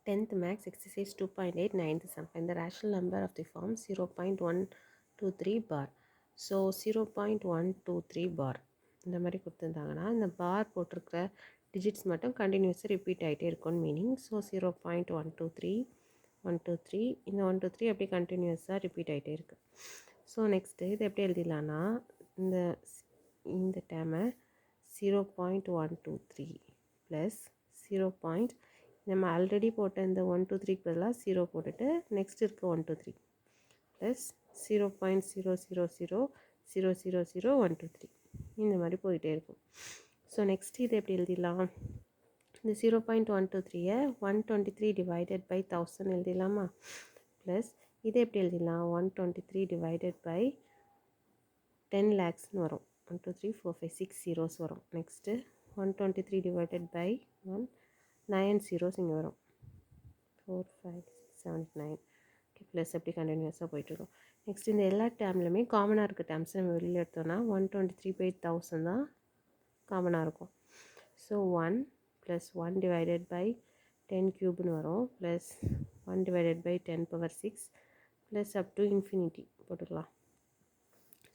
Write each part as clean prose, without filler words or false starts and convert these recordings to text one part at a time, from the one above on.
10th max exercise 2.8 9th sum. Find the rational number of the form 0.123 bar. So 0.123 பார் இந்த மாதிரி கொடுத்துருந்தாங்கன்னா இந்த பார் போட்டிருக்கிற டிஜிட்ஸ் மட்டும் கண்டினியூஸாக ரிப்பீட் ஆகிட்டே இருக்கும்னு மீனிங். ஸோ 0.123 இந்த 123 அப்படியே கண்டினியூஸாக ரிப்பீட் ஆகிட்டே இருக்குது. ஸோ நெக்ஸ்ட்டு இது எப்படி எழுதிடலான்னா இந்த இந்த டேமை 0.123 ப்ளஸ் 0. நம்ம ஆல்ரெடி போட்ட இந்த 123க்கு பதிலாக 0 போட்டுட்டு நெக்ஸ்ட் இருக்க 123 ப்ளஸ் 0.000000123 இந்த மாதிரி போயிட்டே இருக்கும். ஸோ நெக்ஸ்ட் இது எப்படி எழுதிடலாம், இந்த 0.123 123 டிவைடட் பை 1000 எழுதிடலாமா, ப்ளஸ் இதை எப்படி எழுதிடலாம் 123 டிவைடட் பை 10 lakhsன்னு வரும். 1 2 3 4 5 6 zeros வரும். நெக்ஸ்ட்டு 123 டிவைடட் பை 1 9 zeros இங்கே வரும். 4 5 6 7 9 ஓகே ப்ளஸ் அப்படி கண்டினியூஸாக போயிட்டுருக்கும். நெக்ஸ்ட் இந்த எல்லா டேம்லையுமே காமனாக இருக்க டேம்ஸ் நம்ம வெளியில் எடுத்தோம்னா 123/1000 தான் காமனாக இருக்கும். ஸோ 1 ப்ளஸ் 1 டிவைடட் பை 10 க்யூப்னு வரும், plus 1 divided by 10 power 6 plus up to infinity போட்டுக்கலாம்.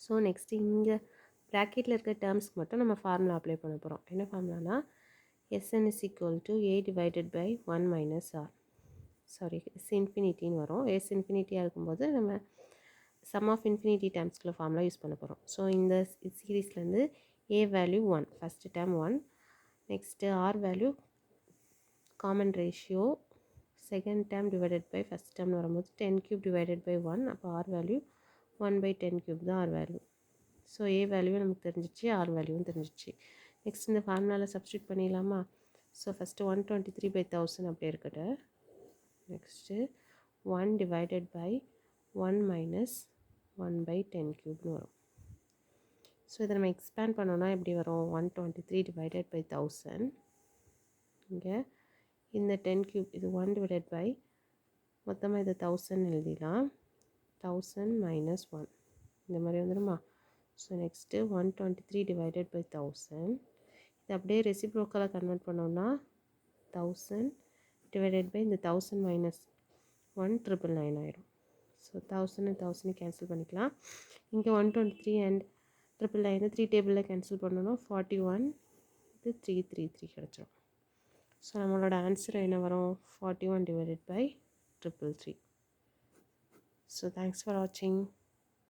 ஸோ நெக்ஸ்ட்டு இங்கே ப்ராக்கெட்டில் இருக்க டேர்ம்ஸ்க்கு மட்டும் நம்ம ஃபார்முலா அப்ளை பண்ண போகிறோம். என்ன ஃபார்முலானா Sn is equal to a divided by 1 minus r. Sorry S இன்ஃபினிட்டின்னு வரும். S இன்ஃபினிட்டியாக இருக்கும்போது நம்ம சம் ஆஃப் இன்ஃபினிட்டி டேர்ம்ஸ்க்குள்ள ஃபார்முலா யூஸ் பண்ண போகிறோம். ஸோ இந்த சீரீஸ்லேருந்து a value 1 first term 1, next r value common ratio second term divided by first டேர்ம்னு வரும்போது 10 க்யூப் டிவைடட் பை 1, அப்போ r வேல்யூ 1/10 க்யூப் தான் r வேல்யூ. ஸோ a வேல்யூவும் நமக்கு தெரிஞ்சிச்சு, r வேல்யூவும் தெரிஞ்சிச்சு. நெக்ஸ்ட் இந்த ஃபார்முலாவில் சப்ஸ்டியூட் பண்ணிடலாமா. ஸோ ஃபஸ்ட்டு 123/1000 அப்படியே இருக்கட்டு. நெக்ஸ்ட்டு 1 டிவைடட் பை 1 மைனஸ் 1/10 க்யூப்னு வரும். ஸோ இதை நம்ம எக்ஸ்பேண்ட் பண்ணோன்னா எப்படி வரும், 123 டிவைடட் பை 1000, இங்கே இந்த 10 க்யூப் இது 1 டிவைடட் பை மொத்தமாக இதை 1000 எழுதிடலாம், 1000 மைனஸ் 1 இந்த மாதிரி வந்துடுமா. ஸோ நெக்ஸ்ட்டு 123 டிவைடட் பை 1000, இது அப்படியே ரெசிப்ரோக்கலாக கன்வெர்ட் பண்ணோம்னா 1000 டிவைடட் பை இந்த 1000 மைனஸ் 1,999 ஆயிடும். ஸோ 1000 1000 கேன்சல் பண்ணிக்கலாம். இங்கே 123 அண்ட் 999 3 டேபிளில் கேன்சல் பண்ணோன்னா 41, இது 333 கிடச்சிரும். ஸோ நம்மளோட ஆன்சர் என்ன வரும், 41 divided by 333. So thanks for வாட்சிங்.